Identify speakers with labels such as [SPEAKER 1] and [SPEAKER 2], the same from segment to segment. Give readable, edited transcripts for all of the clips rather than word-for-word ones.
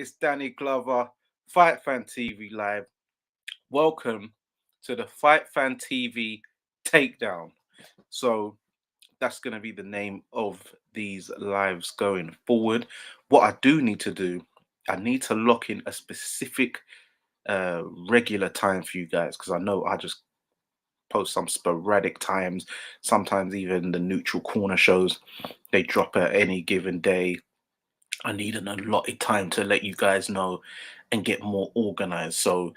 [SPEAKER 1] it's Danny Glover, Fight Fan TV Live. Welcome to the Fight Fan TV Takedown. So that's going to be the name of these lives going forward. What I do need to do, I need to lock in a specific regular time for you guys, because I know I just post some sporadic times. Sometimes even the neutral corner shows, they drop at any given day. I need an allotted time to let you guys know and get more organized. So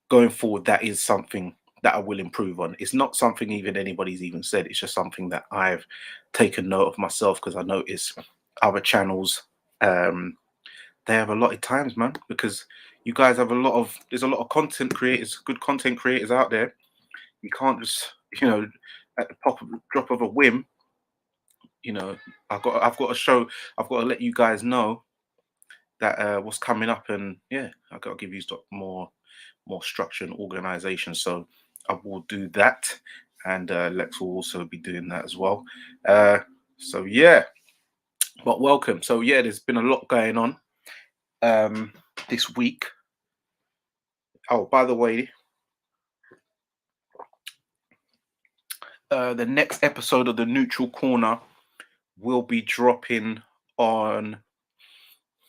[SPEAKER 1] going forward, that is something that I will improve on. It's not something even anybody's even said. It's just something that I've taken note of myself, because I notice other channels, they have allotted times, man, because you guys have there's a lot of content creators, good content creators out there. You can't just, at the drop of a whim, I've got to show, I've got to let you guys know that what's coming up, and yeah, I've got to give you more structure and organization. So I will do that, and Lex will also be doing that as well. So yeah, but welcome. So yeah, there's been a lot going on this week. Oh, by the way, the next episode of the Neutral Corner will be dropping on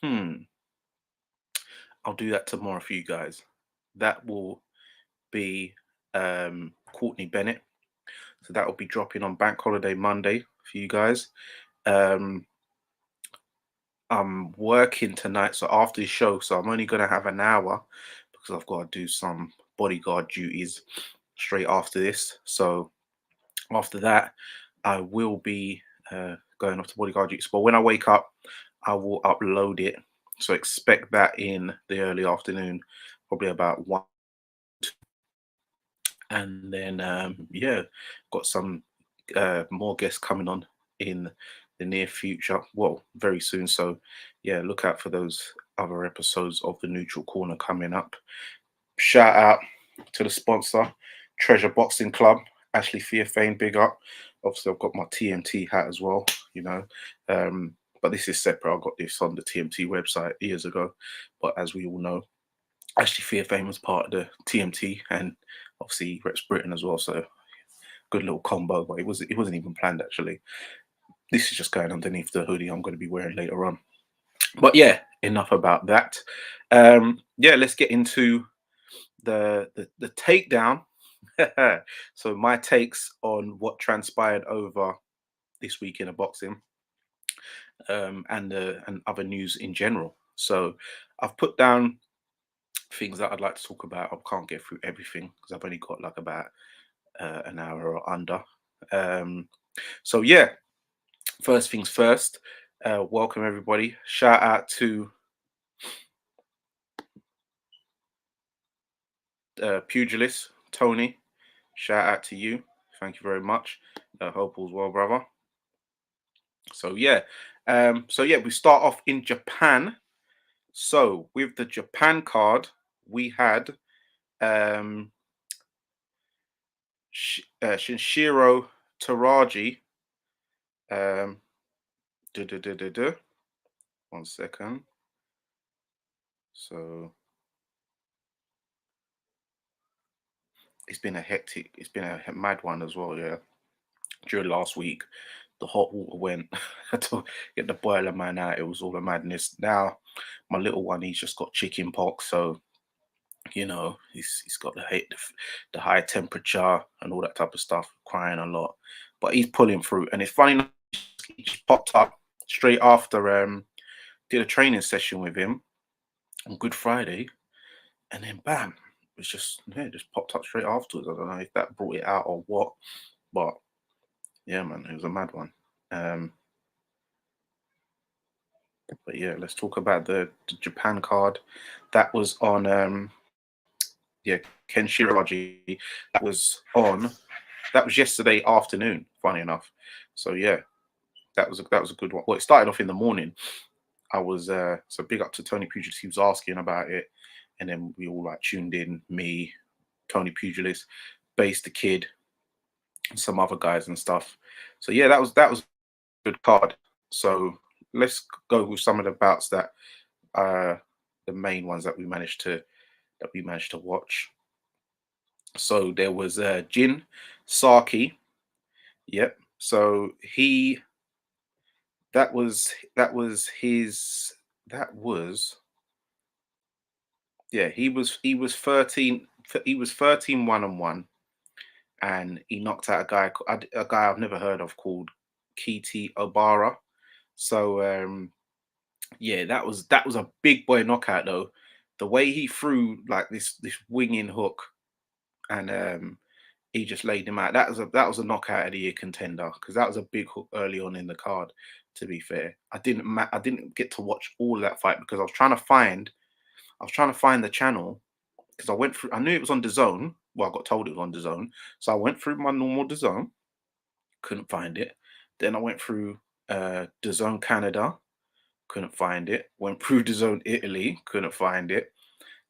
[SPEAKER 1] I'll do that tomorrow for you guys. That will be Courtney Bennett. So that will be dropping on Bank Holiday Monday for you guys. I'm working tonight, so after the show, so I'm only going to have an hour because I've got to do some bodyguard duties straight after this. So after that, I will be going off to bodyguard duties. But when I wake up, I will upload it. So expect that in the early afternoon, probably about 1. And then yeah, got some more guests coming on in the near future, well, very soon. So yeah, look out for those other episodes of the Neutral Corner coming up. Shout out to the sponsor, Treasure Boxing Club, Ashley Fftv, big up. Obviously I've got my TMT hat as well, but this is separate. I got this on the TMT website years ago, but as we all know, Ashley Fftv was part of the TMT, and obviously reps Britain as well. So good little combo, but it wasn't even planned actually. This is just going underneath the hoodie I'm going to be wearing later on. But yeah, enough about that. Yeah, let's get into the takedown. So my takes on what transpired over this week in boxing, and other news in general. So I've put down things that I'd like to talk about. I can't get through everything because I've only got like about an hour or under. So yeah, first things first, welcome everybody. Shout out to Pugilist Tony. Shout out to you. Thank you very much. Hope all's well, brother. So yeah, we start off in Japan. So with the Japan card, we had Shinshiro Taraji. 1 second. So it's been a mad one as well, yeah. During last week, the hot water went. To get the boiler man out, it was all a madness. Now my little one, he's just got chicken pox, so he's got the high temperature and all that type of stuff, crying a lot, but he's pulling through. And it's funny, he just popped up straight after did a training session with him on Good Friday, and then bam, it's just popped up straight afterwards. I don't know if that brought it out or what, but yeah, man, it was a mad one. But yeah, let's talk about the Japan card that was on Ken Shiraji. That was yesterday afternoon, funny enough. So yeah, that was a good one. Well, it started off in the morning. I was so big up to Tony Pugilist. He was asking about it, and then we all like tuned in. Me, Tony Pugilist, Base the Kid, and some other guys and stuff. So yeah, that was a good card. So let's go with some of the bouts that the main ones that we managed to watch. So there was Jin Saki. Yep. So he that was his that was yeah, he was 13 1-1, and he knocked out a guy I've never heard of called Kiti Obara. So yeah, that was a big boy knockout though. The way he threw like this winging hook, and he just laid him out. That was a knockout of the year contender, because that was a big hook early on in the card. To be fair, I didn't get to watch all of that fight because I was trying to find the channel, because I went through. I knew it was on the zone. Well, I got told it was on the zone, so I went through my normal the zone, couldn't find it. Then I went through the zone Canada, couldn't find it. Went through the zone Italy, couldn't find it.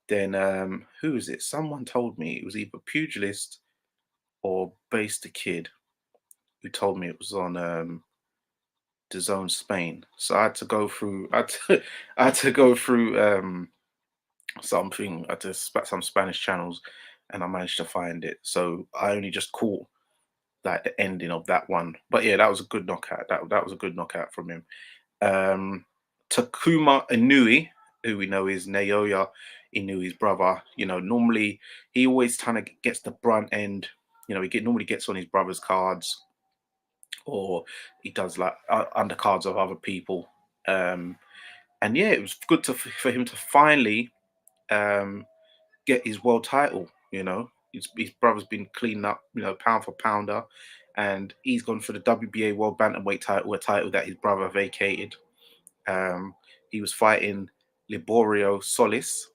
[SPEAKER 1] Then who is it? Someone told me it was either Pugilist or Base the Kid, who told me it was on the zone Spain. So I had to go through. I had to go through something. I had to some Spanish channels, and I managed to find it. So I only just caught like the ending of that one. But yeah, that was a good knockout. That was a good knockout from him. Um, Takuma Inui, who we know is Naoya Inui's brother. You know, normally he always kind of gets the brunt end. You know, normally gets on his brother's cards, or he does like undercards of other people. Um, and yeah, it was good for him to finally um, get his world title. You know, his brother's been cleaned up, you know, pound for pounder, and he's gone for the WBA World Bantamweight title, a title that his brother vacated. Um, he was fighting Liborio Solis,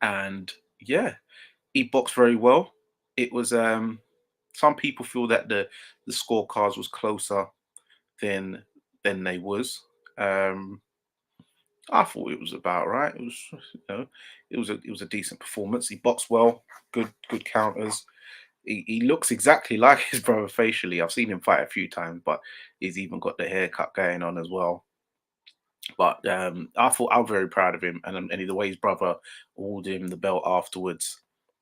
[SPEAKER 1] and yeah, he boxed very well. It was some people feel that the scorecards was closer than they was. Um, I thought it was about right. It was, you know, it was a decent performance. He boxed well, good counters. He looks exactly like his brother facially. I've seen him fight a few times, but he's even got the haircut going on as well. But I was very proud of him, and the way his brother awarded him the belt afterwards,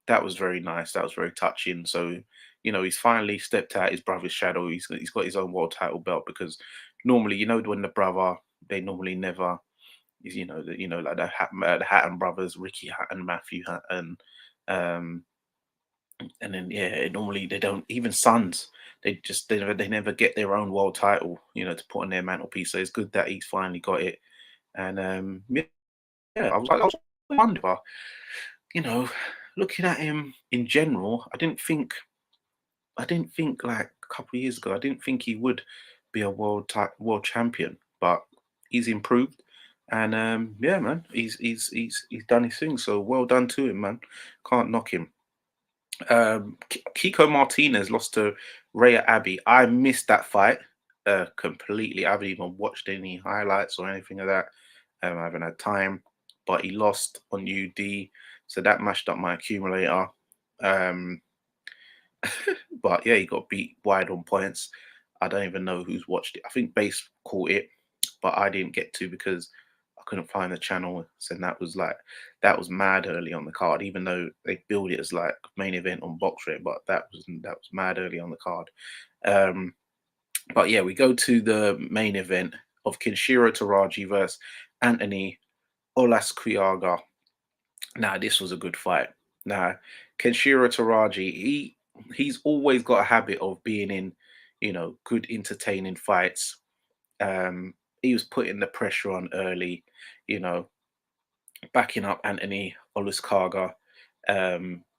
[SPEAKER 1] that was very nice. That was very touching. So, you know, he's finally stepped out his brother's shadow. He's got his own world title belt, because normally, you know, when the brother, they normally never is, you know, like the Hatton brothers, Ricky Hatton, Matthew Hatton, um, and then yeah, normally they don't, even sons. They never get their own world title, you know, to put on their mantelpiece. So it's good that he's finally got it. And yeah, I was wondering, you know, looking at him in general, I didn't think like a couple of years ago, I didn't think he would be a world champion, but he's improved, and yeah, man, he's done his thing. So well done to him, man. Can't knock him. Kiko Martinez lost to Rhea Abbey. I missed that fight completely. I haven't even watched any highlights or anything of that. I haven't had time, but he lost on UD, so that mashed up my accumulator. Um, but yeah, he got beat wide on points. I don't even know who's watched it. I think Base caught it, but I didn't get to because I couldn't find the channel. So that was mad early on the card, even though they build it as like main event on box rate, but that was mad early on the card. Um, but yeah, we go to the main event of Kinshiro Taraji versus Anthony Olasquiaga. Now, this was a good fight. Now, Kenshiro Taraji, he's always got a habit of being in, you know, good entertaining fights. He was putting the pressure on early, you know, backing up Anthony Oluskarga.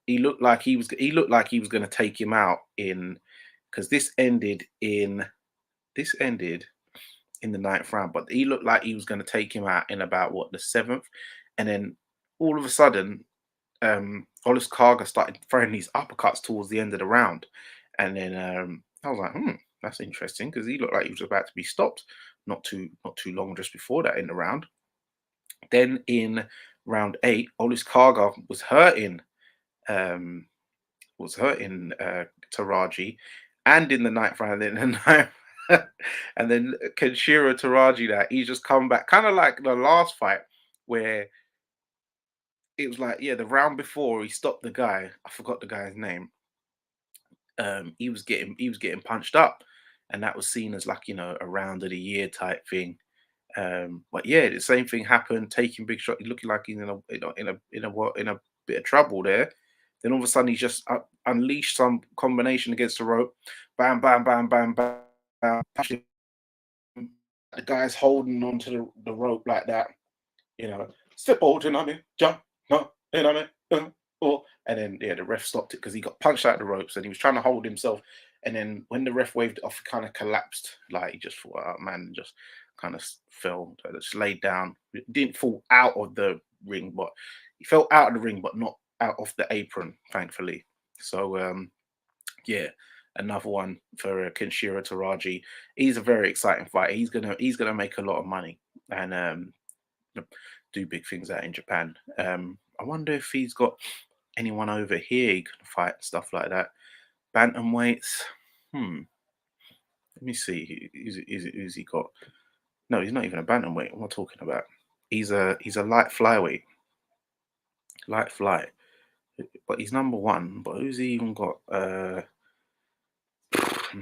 [SPEAKER 1] He looked like he was going to take him out in, because this ended in the ninth round, but he looked like he was going to take him out in about what, the seventh, and then all of a sudden Hollis Karga started throwing these uppercuts towards the end of the round. And then I was like, that's interesting, because he looked like he was about to be stopped not too long just before that in the round. Then in round 8, Hollis Karga um, was hurting Taraji, and in the ninth round, in the ninth, and then Kenshiro Taraji, that he's just come back, kind of like the last fight where it was like, yeah, the round before he stopped the guy. I forgot the guy's name. He was getting punched up, and that was seen as like, a round of the year type thing. But yeah, the same thing happened. Taking big shot, looking like he's in a bit of trouble there. Then all of a sudden, he's just unleashed some combination against the rope. Bam, bam, bam, bam, bam. Bam. The guy's holding onto the rope like that. Step out, jump, no, or, and then yeah, the ref stopped it because he got punched out the ropes and he was trying to hold himself. And then when the ref waved it off, he kind of collapsed, like he just thought, oh man, just kind of fell, just laid down. He didn't fall out of the ring, but he fell out of the ring, but not out of the apron, thankfully. So yeah, another one for Kenshiro Taraji. He's a very exciting fighter. He's gonna make a lot of money, and do big things out in Japan. I wonder if he's got anyone over here he can fight and stuff like that. Bantamweights. Let me see. Who's he got? No, he's not even a bantamweight. What am I talking about? He's a light flyweight. Light fly. But he's number one. But who's he even got? I'm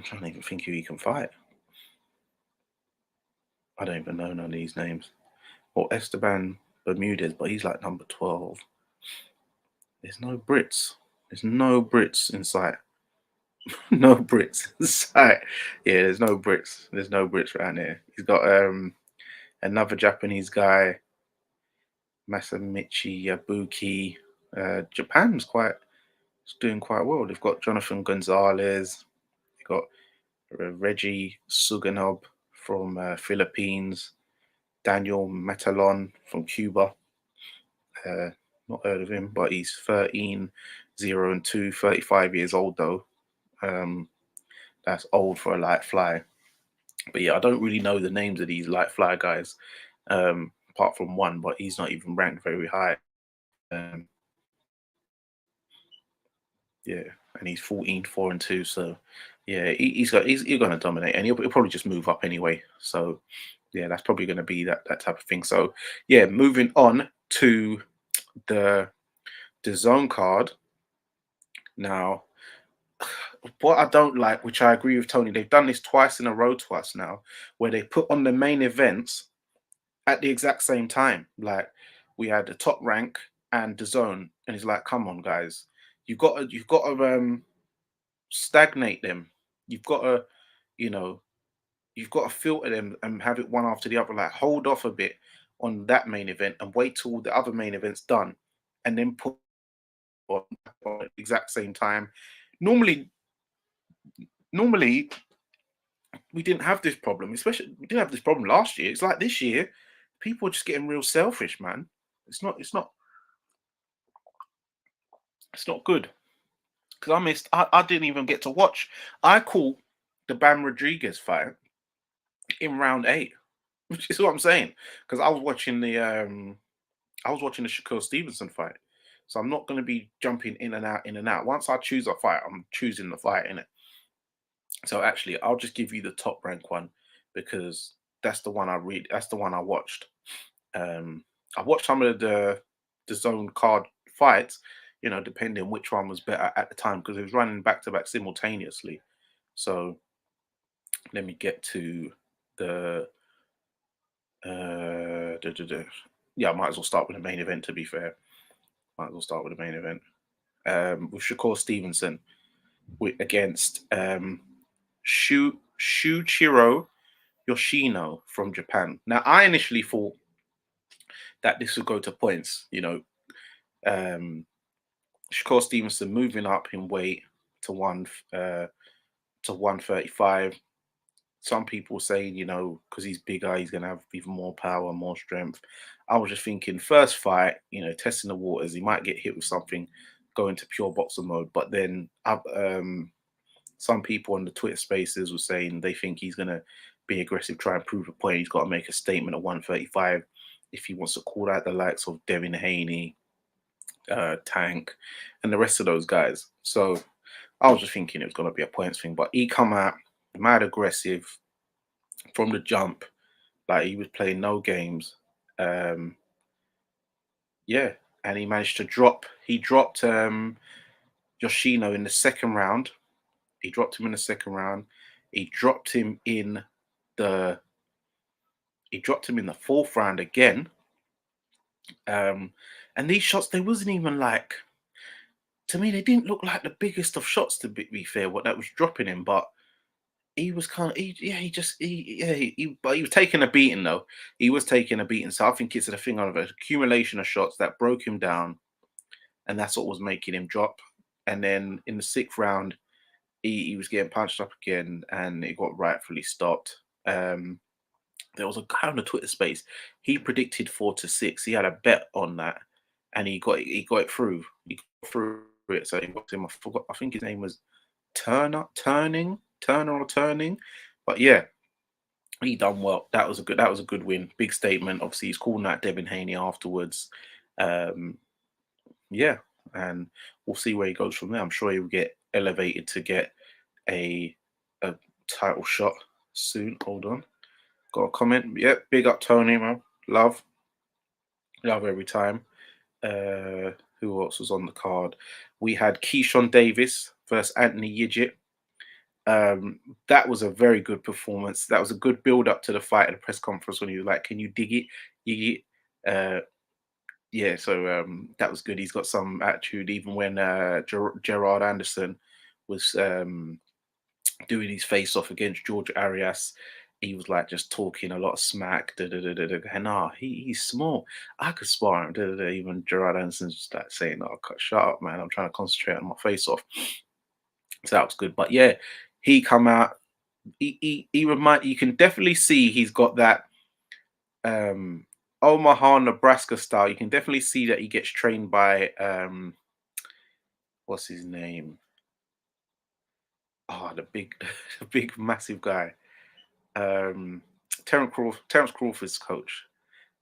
[SPEAKER 1] trying to even think who he can fight. I don't even know none of these names. Or Esteban Bermudez, but he's like number 12. There's no Brits. There's no Brits in sight. No Brits in sight. Yeah, there's no Brits. There's no Brits around here. He's got another Japanese guy, Masamichi Yabuki. Japan's doing quite well. They've got Jonathan Gonzalez. They've got Reggie Suganov from Philippines. Daniel Matalon from Cuba. Not heard of him, but he's 13, 0 and 2, 35 years old though. That's old for a light fly. But yeah, I don't really know the names of these light fly guys, apart from one, but he's not even ranked very high. Um, yeah, and he's 14, 4 and 2. So yeah, he's going to dominate, and he'll probably just move up anyway. So yeah, that's probably going to be that type of thing. So yeah, moving on to the zone card now. What I don't like, which I agree with Tony, they've done this twice in a row to us now, where they put on the main events at the exact same time. Like we had the top rank and the zone, and it's like, come on, guys, you've got to stagnate them. You've got to, you know, you've got to filter them and have it one after the other. Like hold off a bit on that main event and wait till the other main event's done, and then put on at the exact same time. Normally, normally we didn't have this problem, especially we didn't have this problem last year. It's like this year, people are just getting real selfish, man. It's not good. Because I didn't even get to watch. I caught the Bam Rodriguez fight in round 8, which is what I'm saying. Because I was watching the Shakur Stevenson fight. So I'm not gonna be jumping in and out, in and out. Once I choose a fight, I'm choosing the fight in it. So actually, I'll just give you the top rank one because that's the one that's the one I watched. I watched some of the zone card fights, depending which one was better at the time because it was running back to back simultaneously. So let me get to the yeah, I might as well start with the main event. To be fair, might as well start with the main event with Shakur Stevenson against Shuichiro Yoshino from Japan. Now, I initially thought that this would go to points. Shakur Stevenson moving up in weight to 135. Some people saying, because he's bigger, he's gonna have even more power, more strength. I was just thinking, first fight, testing the waters, he might get hit with something, go into pure boxer mode. But then, some people on the Twitter Spaces were saying they think he's gonna be aggressive, try and prove a point. He's got to make a statement at 135 if he wants to call out the likes of Devin Haney, Tank, and the rest of those guys. So I was just thinking it was going to be a points thing, but he come out mad aggressive from the jump, like he was playing no games. Yeah, and he managed to drop. He dropped Yoshino in the second round. He dropped him in the second round. He dropped him in the. He dropped him in the fourth round again. And these shots, they wasn't even like, to me, they didn't look like the biggest of shots, to be fair, what that was dropping him. But he was kind of, but he was taking a beating though. He was taking a beating. So I think it's a thing of an accumulation of shots that broke him down, and that's what was making him drop. And then in the sixth round, he was getting punched up again, and it got rightfully stopped. There was a guy on the Twitter space. He predicted 4-6. He had a bet on that, and he got it through. He got through it. So he got him. I forgot. I think his name was Turner or Turning. But yeah, he done well. That was a good win. Big statement. Obviously, he's calling out Devin Haney afterwards. Yeah, and we'll see where he goes from there. I'm sure he will get elevated to get a title shot soon. Hold on. Got a comment. Yep, big up Tony, man. Love every time. Who else was on the card? We had Keyshawn Davis versus Anthony Yigit. That was a very good performance. That was a good build up to the fight at the press conference when he was like, "Can you dig it, Yigit?" Yeah, so that was good. He's got some attitude, even when Gerard Anderson was doing his face off against George Arias. He was like just talking a lot of smack. And he's small. I could spar him. Even Gerard Anderson's just like saying, "Oh, shut up, man. I'm trying to concentrate on my face off." So that was good. But yeah, he come out. He you can definitely see he's got that Omaha, Nebraska style. You can definitely see that he gets trained by what's his name? Oh, the big, the big, massive guy. Terence Crawford's coach,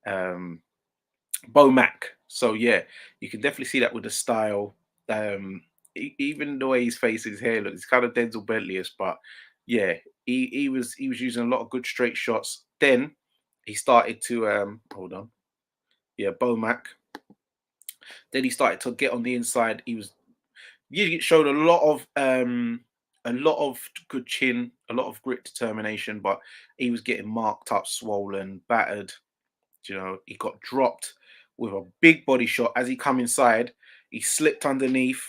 [SPEAKER 1] Bo Mack. So yeah, you can definitely see that with the style. Even the way his face, his hair looks, it's kind of Denzel Bentley-ish, but yeah, he was using a lot of good straight shots. Then he started to hold on, yeah, Bo Mack. Then he started to get on the inside. He showed a lot of good chin, a lot of grit, determination, but he was getting marked up, swollen, battered. You know, he got dropped with a big body shot as he come inside. He slipped underneath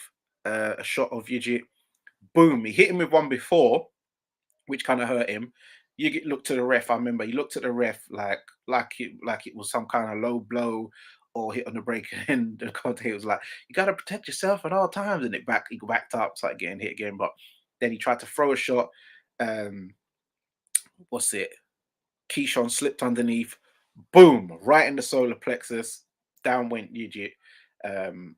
[SPEAKER 1] a shot of Yigit. Boom! He hit him with one before, which kind of hurt him. Yigit looked to the ref. I remember he looked at the ref like it was some kind of low blow or hit on the break, and the commentator was like, "You got to protect yourself at all times." And he backed up, started getting hit again. But then he tried to throw a shot. What's it? Keyshawn slipped underneath, boom, right in the solar plexus. Down went Yigit, and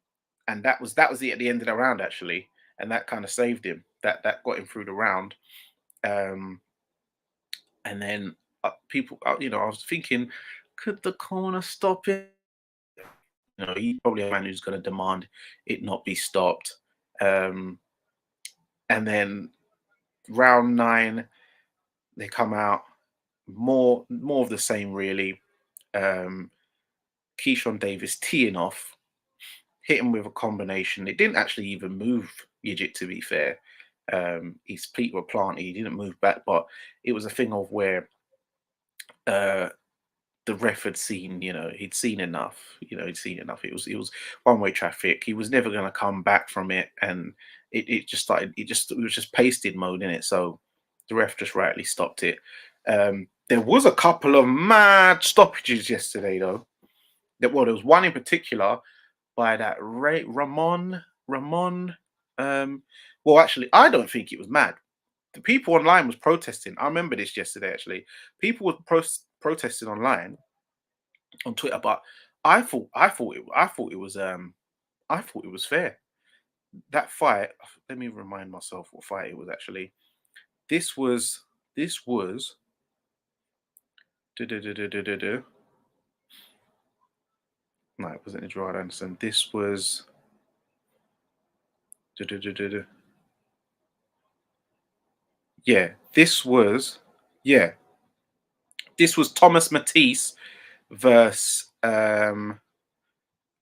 [SPEAKER 1] that was it at the end of the round actually, and that kind of saved him. That got him through the round. And then I was thinking, could the corner stop it? You know, he's probably a man who's going to demand it not be stopped. And then round 9, they come out more of the same really. Keyshawn Davis teeing off, hit him with a combination. It didn't actually even move Yigit, to be fair. His feet were planted. He didn't move back, but it was a thing of where the ref had seen, he'd seen enough. He'd seen enough. It was one-way traffic. He was never going to come back from it, and it just started. It was just pasted mode in it. So the ref just rightly stopped it. There was a couple of mad stoppages yesterday, though. There was one in particular by that Ramon. Well, actually, I don't think it was mad. The people online was protesting. I remember this yesterday. Actually, people were protesting online on Twitter, but I thought it was fair. That fight. Let me remind myself what fight it was actually. This was. No, it wasn't Gerard Anderson. This was. Yeah, this was. Yeah, this was Thomas Matisse versus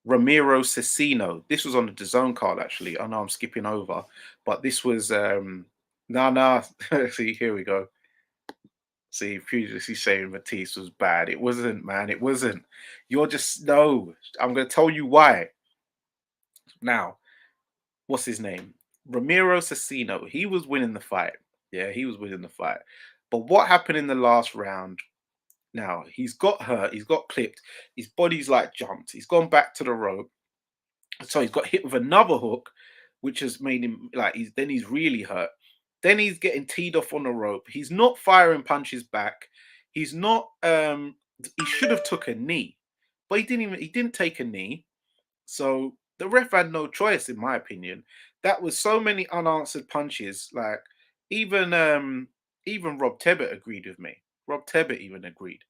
[SPEAKER 1] Ramiro Cecino. This was on the DAZN card, actually. I know I'm skipping over, but this was no. See, here we go. See, previously saying Matisse was bad. It wasn't, man. It wasn't. You're just no. I'm gonna tell you why. Now, what's his name? Ramiro Cecino. He was winning the fight. Yeah, he was winning the fight. But what happened in the last round? Now he's got hurt. He's got clipped. His body's like jumped. He's gone back to the rope. So he's got hit with another hook, which has made him like he's really hurt. Then he's getting teed off on the rope. He's not firing punches back. He's not he should have took a knee, but he didn't take a knee. So the ref had no choice, in my opinion. That was so many unanswered punches. Like even Rob Tebbett agreed with me. Rob Tebbett even agreed.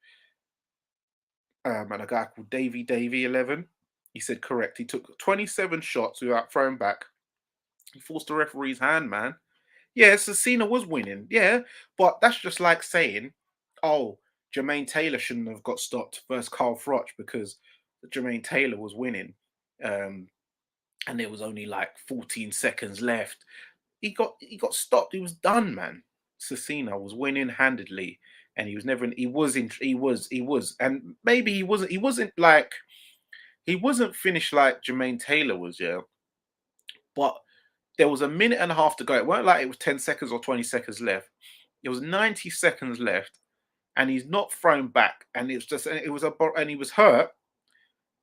[SPEAKER 1] And a guy called Davey 11. He said correct. He took 27 shots without throwing back. He forced the referee's hand, man. Yeah, Cecina was winning. Yeah, but that's just like saying, oh, Jermaine Taylor shouldn't have got stopped versus Carl Froch because Jermaine Taylor was winning. And there was only like 14 seconds left. He got stopped. He was done, man. Cecina was winning handedly, and he was never. He was, and maybe he wasn't finished like Jermaine Taylor was, yeah. But there was a minute and a half to go. It weren't like it was 10 seconds or 20 seconds left. It was 90 seconds left, and he's not thrown back. And and he was hurt.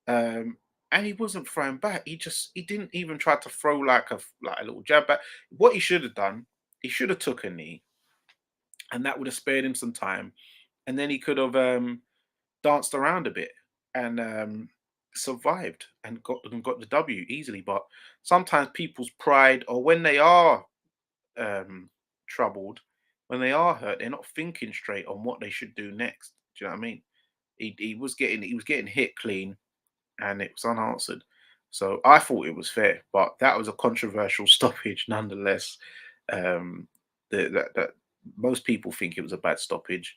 [SPEAKER 1] And he wasn't thrown back. He didn't even try to throw like a little jab back. What he should have done, he should have took a knee, and that would have spared him some time. And then he could have danced around a bit and survived and got the W easily. But sometimes people's pride, or when they are troubled, when they are hurt, they're not thinking straight on what they should do next. Do you know what I mean? He was getting hit clean, and it was unanswered. So I thought it was fair, but that was a controversial stoppage nonetheless. Um, that most people think it was a bad stoppage,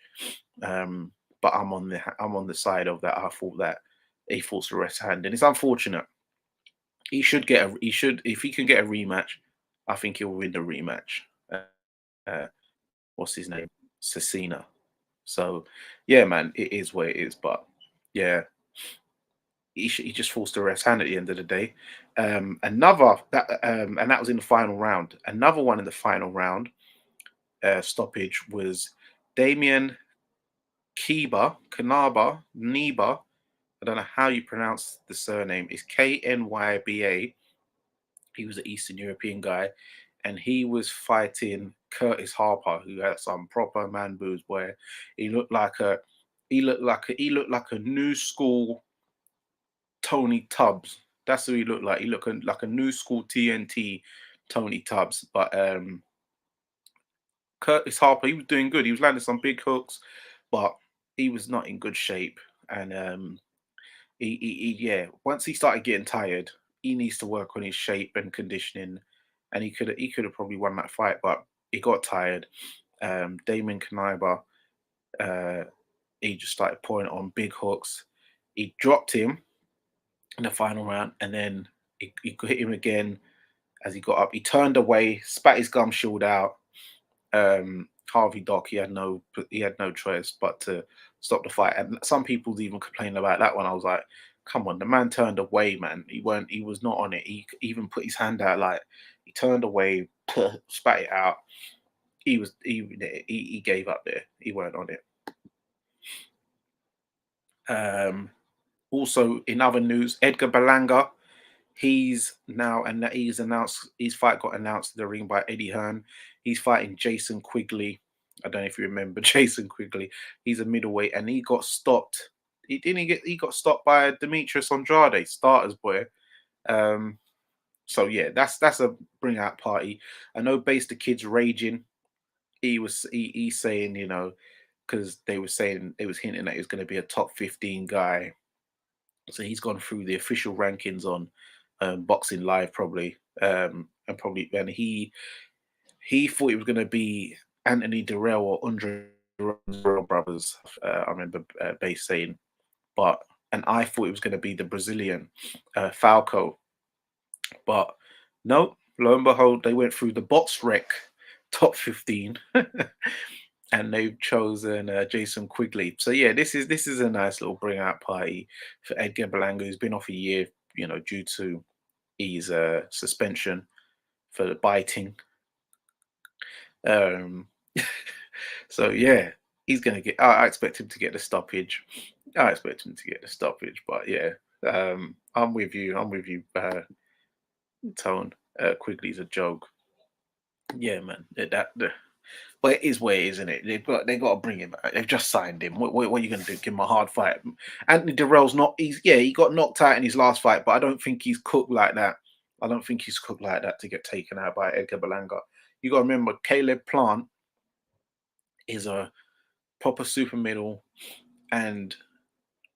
[SPEAKER 1] but I'm on the side of that. I thought that he forced the rest hand, and it's unfortunate. He should if he can get a rematch. I think he'll win the rematch. Uh, what's his name? Cecina. So yeah, man, it is what it is. But yeah, he just forced the rest hand at the end of the day. And that was in the final round. Another one in the final round stoppage was Damien Neba. I don't know how you pronounce the surname. It's Knyba. He was an Eastern European guy, and he was fighting Curtis Harper, who had some proper man boobs. Where he looked like a new school Tony Tubbs. That's who he looked like. He looked like a new school TNT Tony Tubbs. But Curtis Harper, he was doing good. He was landing some big hooks, but he was not in good shape. And yeah, once he started getting tired, he needs to work on his shape and conditioning. And he could have probably won that fight, but he got tired. Damon Kaniba, uh, he just started pouring on big hooks. He dropped him in the final round, and then he hit him again as he got up. He turned away, spat his gum shield out. Harvey Dock, he had no choice but to stop the fight. And some people even complained about that one. I was like, come on, the man turned away, man. He was not on it. He even put his hand out, like he turned away, spat it out. He gave up there. He weren't on it. Also, in other news, Edgar Berlanga, he's announced his fight got announced in the ring by Eddie Hearn. He's fighting Jason Quigley. I don't know if you remember Jason Quigley. He's a middleweight, and he got stopped. He got stopped by Demetrius Andrade, starter's boy. So yeah, that's a bring out party. I know Base the Kid's raging. He's saying, because they was hinting that he was going to be a top 15 guy. So he's gone through the official rankings on Boxing Live probably, and he thought it was going to be Anthony Durrell or Andre Durrell brothers. I remember Base saying, but and I thought it was going to be the Brazilian Falco, but no. Lo and behold, they went through the box rec top 15, and they've chosen Jason Quigley. So yeah, this is a nice little bring out party for Edgar Berlanga, who's been off a year, due to his suspension for biting. Um, so yeah, he's gonna get. I expect him to get the stoppage. I expect him to get the stoppage, but yeah, I'm with you. I'm with you, Tone. Quigley's a joke. Yeah, man. But it is where it is, isn't it? They got to bring him back. They've just signed him. What are you going to do? Give him a hard fight? Anthony Durrell's not. He got knocked out in his last fight, but I don't think he's cooked like that. I don't think he's cooked like that to get taken out by Edgar Berlanga. You got to remember, Caleb Plant is a proper super middle, and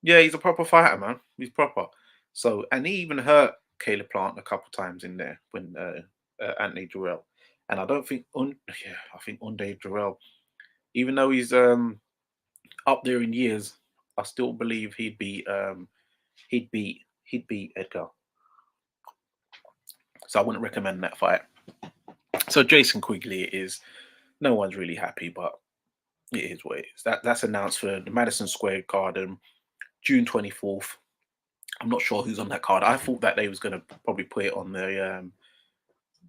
[SPEAKER 1] yeah, he's a proper fighter, man. He's proper. So, and he even hurt Caleb Plant a couple times in there when Anthony Durrell. And I don't think, I think Unde Durrell, even though he's up there in years, I still believe he'd beat Edgar. So I wouldn't recommend that fight. So Jason Quigley is no one's really happy, but it is what it is. That's announced for the Madison Square Garden, June 24th. I'm not sure who's on that card. I thought that they was gonna probably put it on the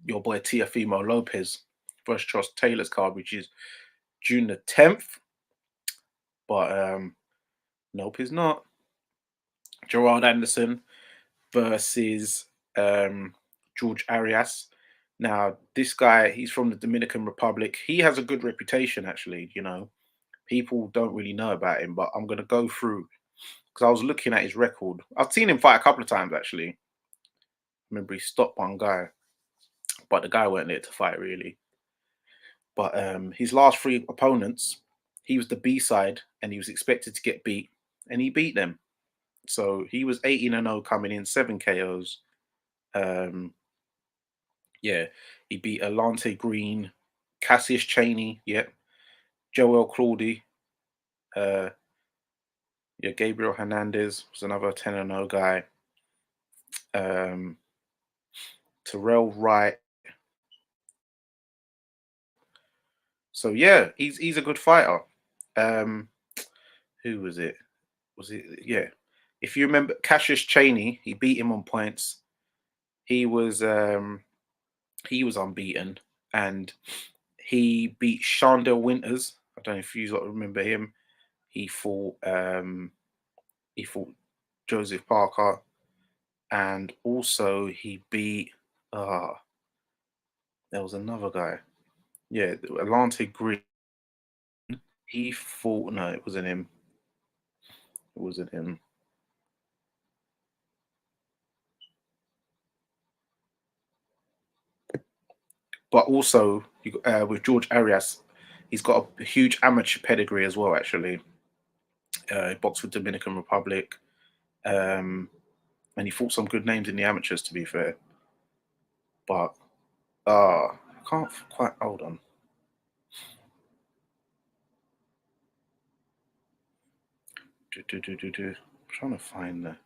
[SPEAKER 1] your boy Tiafimo Lopez versus Josh Taylor's card, which is June the 10th. But nope, it's not. Gerard Anderson versus George Arias. Now, this guy, he's from the Dominican Republic. He has a good reputation, actually. People don't really know about him, but I'm going to go through because I was looking at his record. I've seen him fight a couple of times, actually. I remember he stopped one guy, but the guy weren't there to fight, really. But his last three opponents, he was the B side, and he was expected to get beat, and he beat them. So he was 18-0 coming in, 7 KOs. Yeah, he beat Alante Green, Cassius Chaney, yep, Joel Claudy, uh, yeah, Gabriel Hernandez was another 10-0 guy. Terrell Wright. So yeah, he's a good fighter. Who was it? Was it yeah? If you remember Cassius Chaney, he beat him on points. He was unbeaten, and he beat Shondell Winters. I don't know if you remember him. He fought Joseph Parker, and also he beat there was another guy. Yeah, Alante Green. He fought no, it wasn't him. It wasn't him. But also with George Arias, he's got a huge amateur pedigree as well. Actually, he boxed with Dominican Republic, and he fought some good names in the amateurs. To be fair, but I can't quite hold on. I'm trying to find the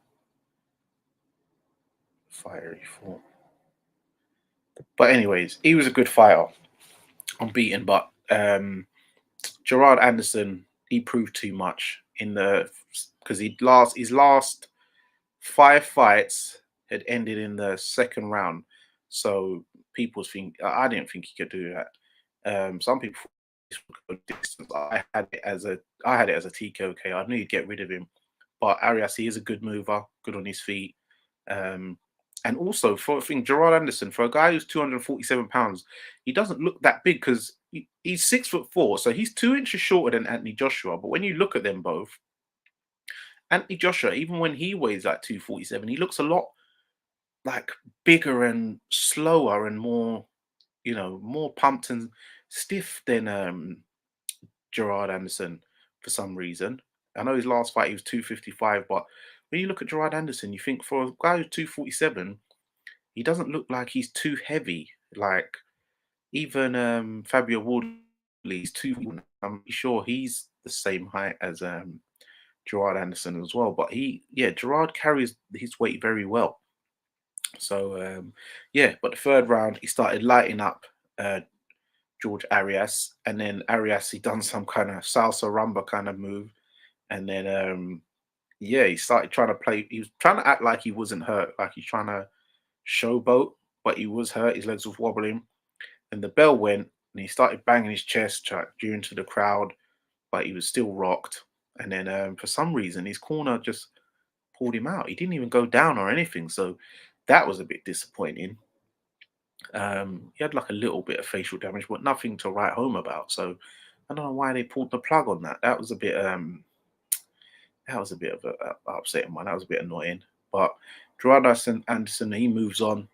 [SPEAKER 1] fighter he fought. But anyways, he was a good fighter, unbeaten. But Gerard Anderson, he proved too much in the because his last 5 fights had ended in the second round. So people think I didn't think he could do that. Some people distance. I had it as a TKO. I knew you'd get rid of him, but Arias, he is a good mover, good on his feet. And also for I think Gerard Anderson, for a guy who's 247 pounds, he doesn't look that big because he's 6'4", so he's 2 inches shorter than Anthony Joshua. But when you look at them both, Anthony Joshua, even when he weighs like 247, he looks a lot like bigger and slower and more, more pumped and stiff than Gerard Anderson for some reason. I know his last fight he was 255, but when you look at Gerard Anderson, you think for a guy who's 247, he doesn't look like he's too heavy. Like even Fabio Wardley's too. I'm sure he's the same height as Gerard Anderson as well. But Gerard carries his weight very well. So yeah, but the third round he started lighting up uh, George Arias, and then Arias he done some kind of salsa rumba kind of move, and then yeah, he started trying to play. He was trying to act like he wasn't hurt, like he's trying to showboat, but he was hurt. His legs was wobbling, and the bell went, and he started banging his chest due into the crowd, but he was still rocked. And then for some reason, his corner just pulled him out. He didn't even go down or anything, so that was a bit disappointing. He had like a little bit of facial damage, but nothing to write home about. So I don't know why they pulled the plug on that. That was a bit of a upsetting one. That was a bit annoying. But Gerard Anderson, he moves on.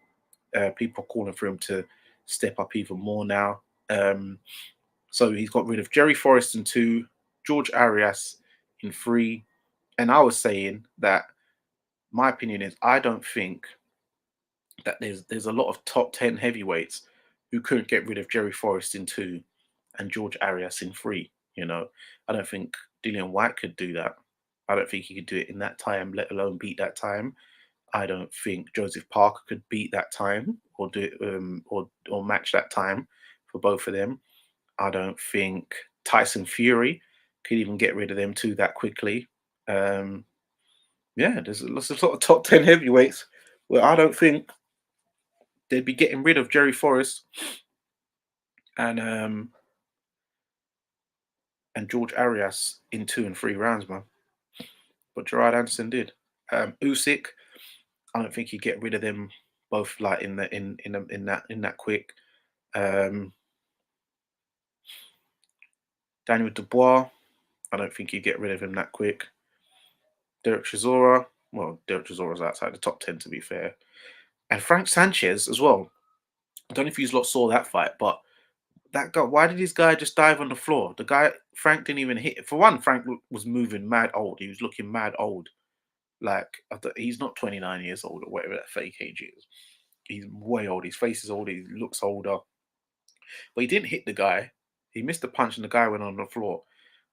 [SPEAKER 1] People are calling for him to step up even more now. So he's got rid of Jerry Forrest in 2, George Arias in 3. And I was saying that my opinion is I don't think that there's a lot of top 10 heavyweights who couldn't get rid of Jerry Forrest in 2 and George Arias in 3. You know, I don't think Dillian White could do that. I don't think he could do it in that time, let alone beat that time. I don't think Joseph Parker could beat that time or do it, or match that time for both of them. I don't think Tyson Fury could even get rid of them two that quickly. Um, yeah, there's lots of sort of top 10 heavyweights where I don't think they'd be getting rid of Jerry Forrest and um, and George Arias in 2 and 3 rounds, man. But Gerard Anderson did. Usyk, I don't think he'd get rid of them both like in that quick. Um, Daniel Dubois, I don't think he'd get rid of him that quick. Derek Chisora, well, Derek Chisora's outside the top 10 to be fair. And Frank Sanchez as well. I don't know if you lot saw that fight, but that guy, why did this guy just dive on the floor? The guy, Frank didn't even hit. For one, Frank was moving mad old. He was looking mad old. Like, he's not 29 years old or whatever that fake age is. He's way old. His face is older. He looks older. But he didn't hit the guy. He missed the punch and the guy went on the floor.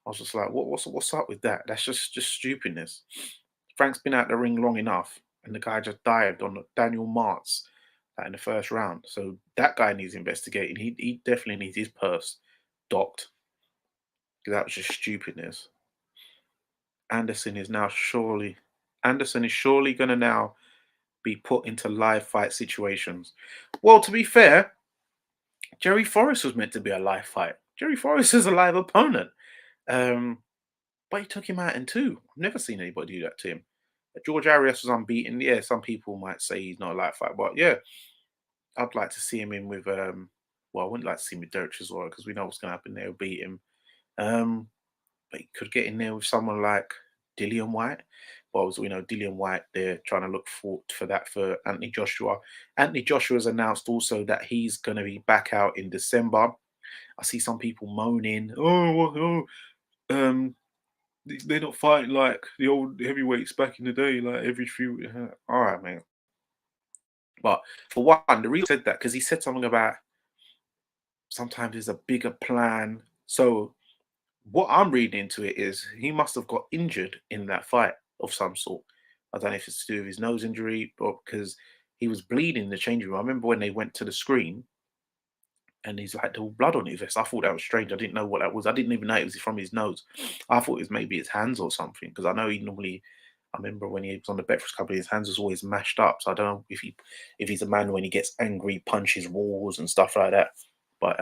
[SPEAKER 1] I was just like, what's up with that? That's just stupidness. Frank's been out the ring long enough, and the guy just dived on Daniel Martz in the first round. So that guy needs investigating. He definitely needs his purse docked. That was just stupidness. Anderson is surely gonna now be put into live fight situations. Well, to be fair, Jerry Forrest was meant to be a live fight. Jerry Forrest is a live opponent. Um, but he took him out in 2. I've never seen anybody do that to him. George Arias was unbeaten. Yeah, some people might say he's not a light fight, but yeah, I'd like to see him in with well, I wouldn't like to see him with Derek Chisora because we know what's gonna happen there. He'll beat him. But he could get in there with someone like Dillian White. But as we know, Dillian White, they're trying to look for that for Anthony Joshua. Anthony Joshua has announced also that he's gonna be back out in December. I see some people moaning, they're not fighting like the old heavyweights back in the day, like every few. All right, man. But for one, the reason I said that because he said something about sometimes there's a bigger plan. So what I'm reading into it is he must have got injured in that fight of some sort. I don't know if it's to do with his nose injury or because he was bleeding in the changing room. I remember when they went to the screen and he's like all blood on his vest. I thought that was strange. I didn't know what that was. I didn't even know it was from his nose. I thought it was maybe his hands or something because I know he normally. I remember when he was on the Breakfast Club, his hands was always mashed up. So I don't know if he's a man when he gets angry, punches walls and stuff like that. But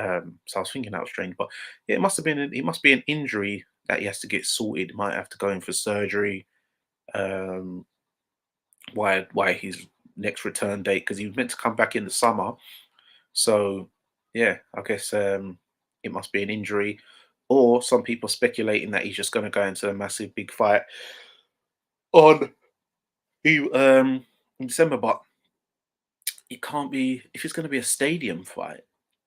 [SPEAKER 1] so I was thinking that was strange. But yeah, it must be an injury that he has to get sorted. Might have to go in for surgery. Um, why his next return date? Because he was meant to come back in the summer. So yeah, I guess it must be an injury, or some people speculating that he's just going to go into a massive big fight on in December. But it can't be if it's going to be a stadium fight.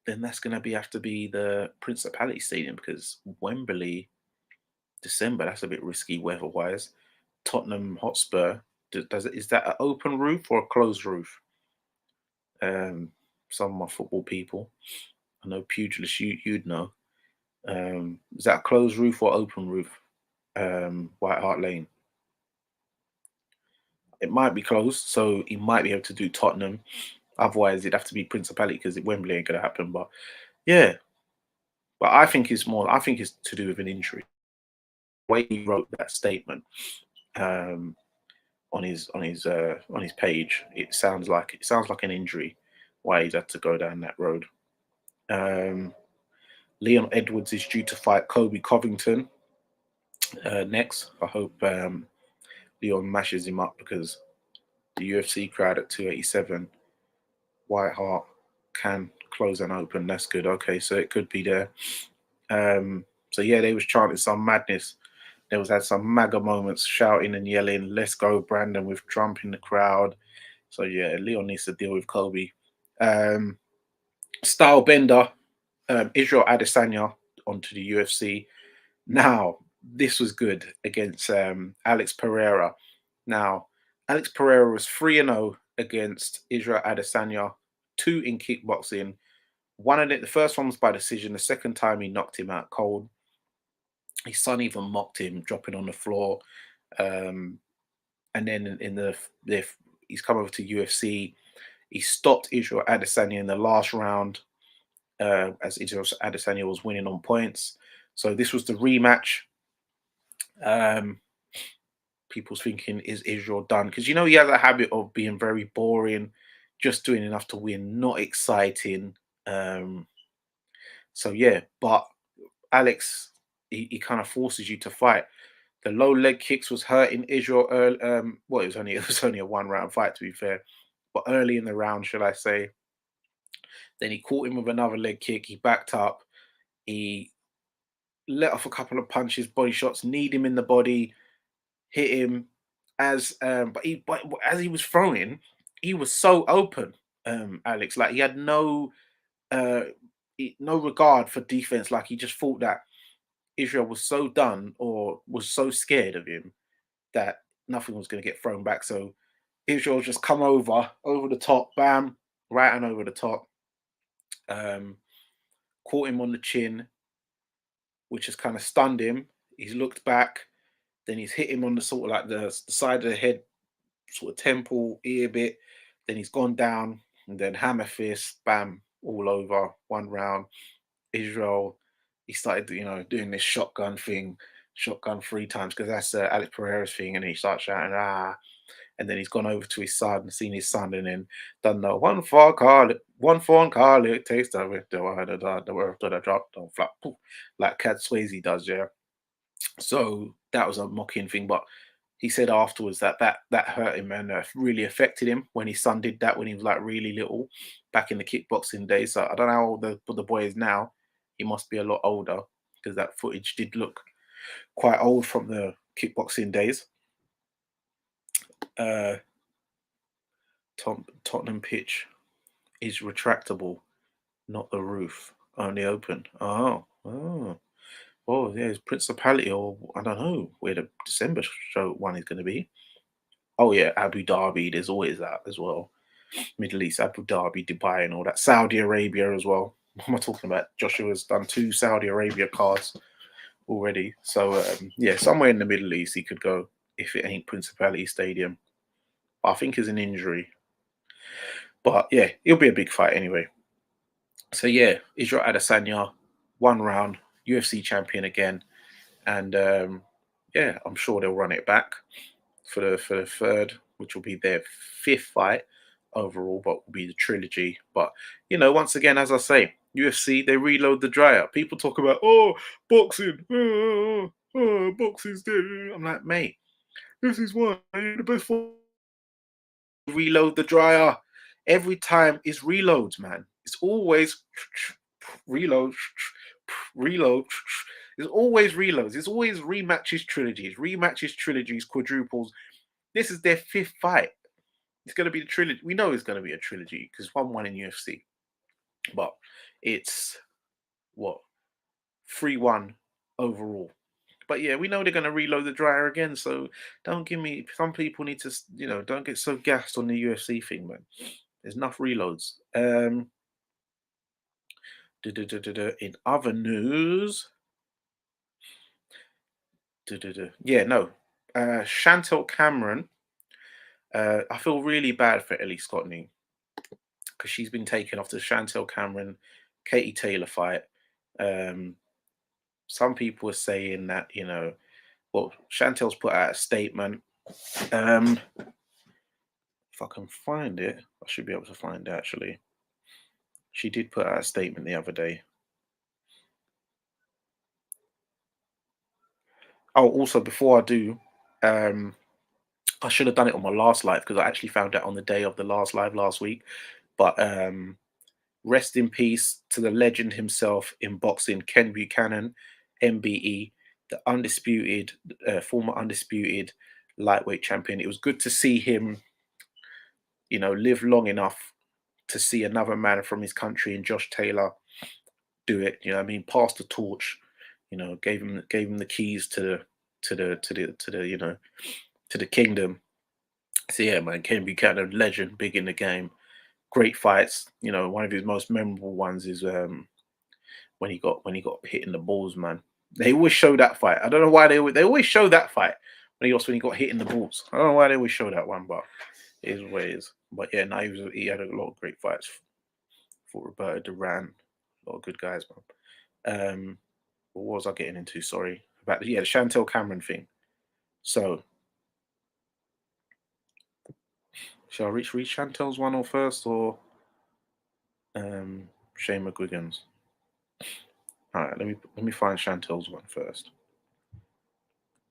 [SPEAKER 1] Then that's going to have to be the Principality Stadium because Wembley, December. That's a bit risky weather-wise. Tottenham Hotspur. Is that an open roof or a closed roof? Some of my football people. I know pugilists. You'd know. Is that a closed roof or open roof? White Hart Lane. It might be close, so he might be able to do Tottenham. Otherwise, it'd have to be Principality because Wembley ain't gonna happen. But yeah, but I think it's more. I think it's to do with an injury. The way he wrote that statement um, on his page, it sounds like an injury. Why he's had to go down that road. Um, Leon Edwards is due to fight Kobe Covington next. I hope Leon mashes him up because the UFC crowd at 287, White Hart can close and open. That's good. Okay, so it could be there. So yeah, they was chanting some madness. There was had some MAGA moments, shouting and yelling, "Let's go, Brandon!" with Trump in the crowd. So yeah, Leon needs to deal with Kobe. Um, Style Bender, Israel Adesanya onto the UFC. Now, this was good against Alex Pereira. Now, Alex Pereira was 3-0 against Israel Adesanya, 2 in kickboxing. One of the first one was by decision. The second time he knocked him out cold. His son even mocked him, dropping on the floor. Um, and then in the he's come over to UFC. He stopped Israel Adesanya in the last round as Israel Adesanya was winning on points. So this was the rematch. Um, People's thinking, is Israel done? Because he has a habit of being very boring, just doing enough to win, not exciting. Um, so yeah, but Alex, he kind of forces you to fight. The low leg kicks was hurting Israel. Well, it was only a 1 round fight to be fair, but early in the round, should I say? Then he caught him with another leg kick. He backed up. He let off a couple of punches, body shots, kneed him in the body, hit him but as he was throwing, he was so open, Alex. Like he had uh no regard for defense. Like he just thought that Israel was so done or was so scared of him that nothing was going to get thrown back. So Israel just come over the top, bam, right and over the top. Um, Caught him on the chin, which has kind of stunned him. He's looked back, then he's hit him on the sort of like the side of the head, sort of temple, ear bit. Then he's gone down, and then hammer fist, bam, all over 1 round. Israel, he started, doing this shotgun thing, shotgun 3 times because that's Alex Pereira's thing, and he starts shouting and then he's gone over to his son and seen his son, and then done the one for call it, one for and call it, taste of it, the word that I drop, don't flap, poof, like Cat Swayze does, yeah. So that was a mocking thing, but he said afterwards that hurt him and really affected him when his son did that when he was like really little, back in the kickboxing days. So I don't know how old the boy is now. He must be a lot older because that footage did look quite old from the kickboxing days. Uh, Tottenham pitch is retractable, not the roof, only open. Oh, yeah, it's Principality, or I don't know where the December show one is going to be. Oh yeah, Abu Dhabi. There's always that as well. Middle East, Abu Dhabi, Dubai, and all that. Saudi Arabia as well. What am I talking about? Joshua's done 2 Saudi Arabia cards already. So yeah, somewhere in the Middle East he could go if it ain't Principality Stadium. I think it's an injury, but yeah, it'll be a big fight anyway. So yeah, Israel Adesanya, 1 round, UFC champion again, and yeah, I'm sure they'll run it back for the third, which will be their 5th fight overall, but will be the trilogy. But once again, as I say, UFC, they reload the dryer. People talk about, oh, boxing, boxing's dead. I'm like, mate, this is why you're the best fight. Reload the dryer. Every time it's reloads, man. It's always reload, reload. It's always reloads. It's always rematches, trilogies, quadruples. This is their 5th fight. It's going to be the trilogy. We know it's going to be a trilogy because one in UFC, but it's what 3-1 overall. But yeah, we know they're going to reload the dryer again. So don't give me. Some people need to, don't get so gassed on the UFC thing, man. There's enough reloads. In other news, Yeah, no. Chantel Cameron. I feel really bad for Ellie Scottney because she's been taken off the Chantel Cameron, Katie Taylor fight. Um, some people are saying that, well, Chantel's put out a statement. If I can find it, I should be able to find it actually. She did put out a statement the other day. Oh, also before I do, um, I should have done it on my last live because I actually found out on the day of the last live last week. But rest in peace to the legend himself in boxing, Ken Buchanan, MBE, the undisputed, former undisputed lightweight champion. It was good to see him, live long enough to see another man from his country and Josh Taylor do it. I mean, pass the torch. Gave him the keys to the kingdom. So yeah, man, Ken Buchanan, legend, big in the game, great fights. One of his most memorable ones is when he got hit in the balls, man. They always show that fight. I don't know why they always show that fight when he got hit in the balls. I don't know why they always show that one, but it is what it is. But yeah, no, he had a lot of great fights for Roberto Duran. A lot of good guys, man. What was I getting into? Sorry about the Chantel Cameron thing. So shall I read Chantel's one or first or Shane McGuigan's? All right, let me find Chantel's one first.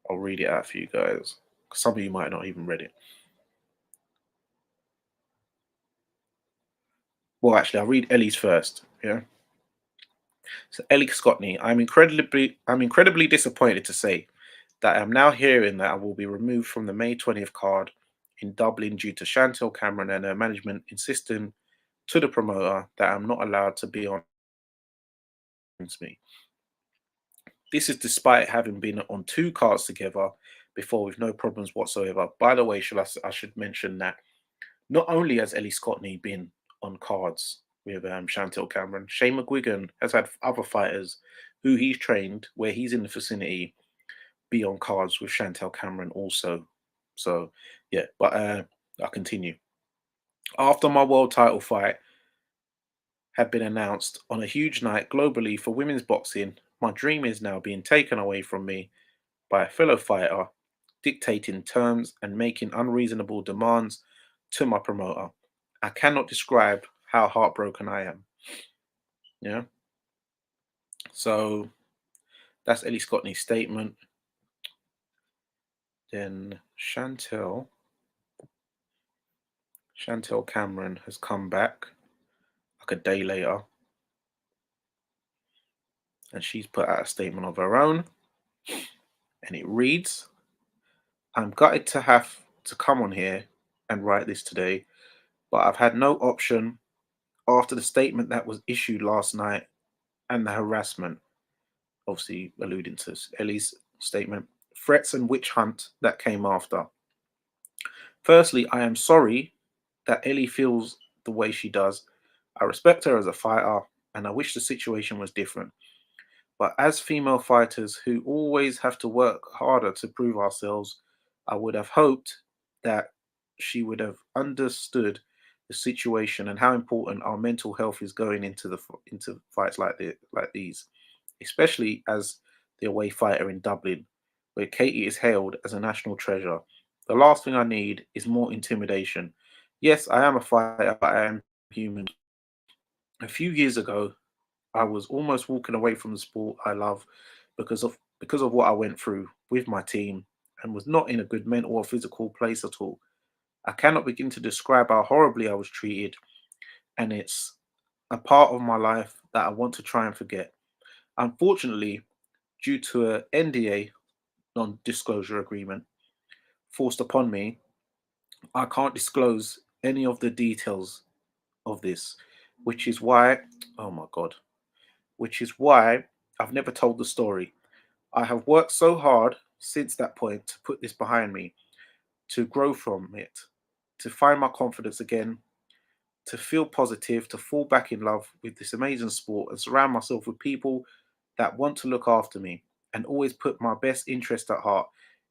[SPEAKER 1] I'll read it out for you guys. Some of you might not even read it. Well, actually, I'll read Ellie's first. Yeah. So Ellie Scottney, I'm incredibly disappointed to say that I am now hearing that I will be removed from the May 20th card in Dublin due to Chantel Cameron and her management insisting to the promoter that I'm not allowed to be on me. This is despite having been on two cards together before with no problems whatsoever. By the way, I should mention that not only has Ellie Scottney been on cards with Chantel Cameron, Shane McGuigan has had other fighters who he's trained, where he's in the vicinity, be on cards with Chantel Cameron also. So, yeah, but I'll continue. After my world title fight had been announced on a huge night globally for women's boxing, my dream is now being taken away from me by a fellow fighter, dictating terms and making unreasonable demands to my promoter. I cannot describe how heartbroken I am. Yeah. So that's Ellie Scottney's statement. Then Chantel Cameron has come back like a day later and she's put out a statement of her own. And it reads, I'm gutted to have to come on here and write this today, but I've had no option after the statement that was issued last night and the harassment, obviously alluding to Ellie's statement, threats and witch hunt that came after. Firstly, I am sorry that Ellie feels the way she does. I respect her as a fighter and I wish the situation was different. But as female fighters who always have to work harder to prove ourselves, I would have hoped that she would have understood the situation and how important our mental health is going into fights like these, especially as the away fighter in Dublin, where Katie is hailed as a national treasure. The last thing I need is more intimidation. Yes, I am a fighter, but I am human. A few years ago, I was almost walking away from the sport I love because of what I went through with my team and was not in a good mental or physical place at all. I cannot begin to describe how horribly I was treated, and it's a part of my life that I want to try and forget. Unfortunately, due to a NDA, non-disclosure agreement, forced upon me, I can't disclose any of the details of this, which is why, oh my God, which is why I've never told the story. I have worked so hard since that point to put this behind me, to grow from it, to find my confidence again, to feel positive, to fall back in love with this amazing sport and surround myself with people that want to look after me. and always put my best interest at heart.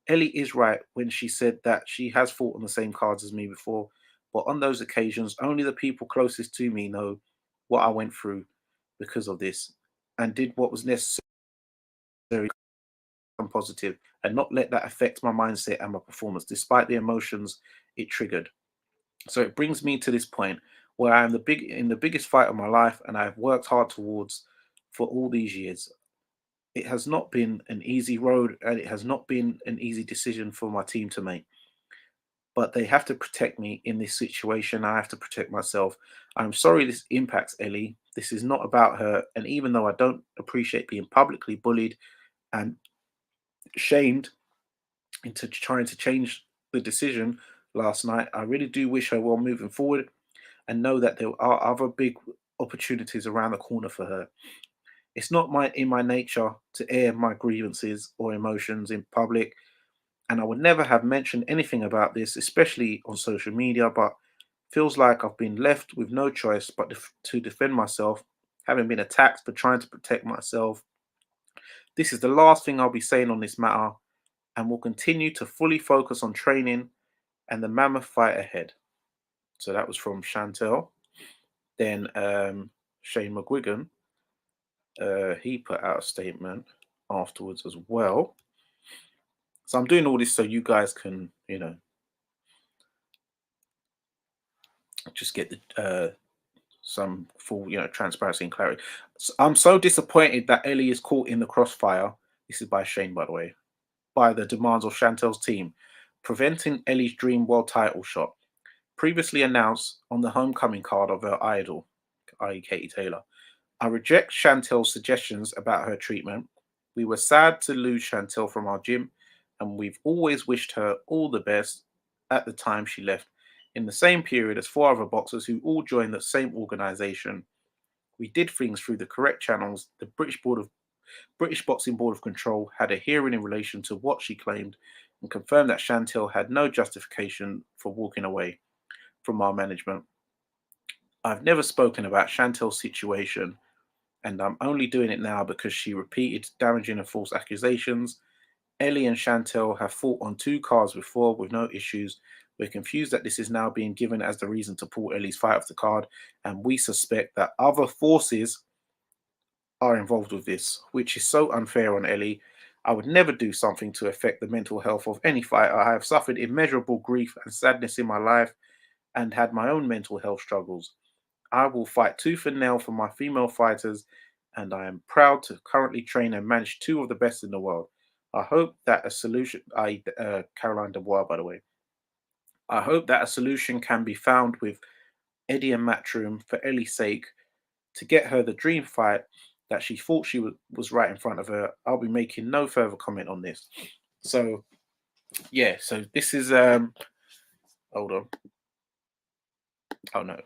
[SPEAKER 1] Ellie is right when she said that she has fought on the same cards as me before, but on those occasions, only the people closest to me know what I went through because of this and did what was necessary and positive and not let that affect my mindset and my performance, despite the emotions it triggered. So it brings me to this point where I am in the biggest fight of my life and I've worked hard towards for all these years. It has not been an easy road and it has not been an easy decision for my team to make. But they have to protect me in this situation. I have to protect myself. I'm sorry this impacts Ellie. This is not about her. And even though I don't appreciate being publicly bullied and shamed into trying to change the decision last night, I really do wish her well moving forward and know that there are other big opportunities around the corner for her. It's not in my nature to air my grievances or emotions in public, and I would never have mentioned anything about this, especially on social media, but feels like I've been left with no choice but to defend myself, having been attacked for trying to protect myself. This is the last thing I'll be saying on this matter, and will continue to fully focus on training and the mammoth fight ahead. So that was from Chantel. Then Shane McGuigan, he put out a statement afterwards as well. So I'm doing all this so you guys can, just get the some full, transparency and clarity. I'm so disappointed that Ellie is caught in the crossfire. This is by Shane, by the way, by the demands of Chantel's team, preventing Ellie's dream world title shot, previously announced on the homecoming card of her idol, i.e. Katie Taylor. I reject Chantel's suggestions about her treatment. We were sad to lose Chantel from our gym, and we've always wished her all the best at the time she left. In the same period as four other boxers who all joined the same organization, we did things through the correct channels. The British Boxing Board of Control had a hearing in relation to what she claimed and confirmed that Chantel had no justification for walking away from our management. I've never spoken about Chantel's situation, and I'm only doing it now because she repeated damaging and false accusations. Ellie and Chantel have fought on two cards before with no issues. We're confused that this is now being given as the reason to pull Ellie's fight off the card, and we suspect that other forces are involved with this, which is so unfair on Ellie. I would never do something to affect the mental health of any fighter. I have suffered immeasurable grief and sadness in my life and had my own mental health struggles. I will fight tooth and nail for my female fighters, and I am proud to currently train and manage two of the best in the world. I hope that a solution, Caroline Dubois, by the way, I hope that a solution can be found with Eddie and Matchroom for Ellie's sake to get her the dream fight that she thought was right in front of her. I'll be making no further comment on this. So yeah, so this is hold on. Oh no.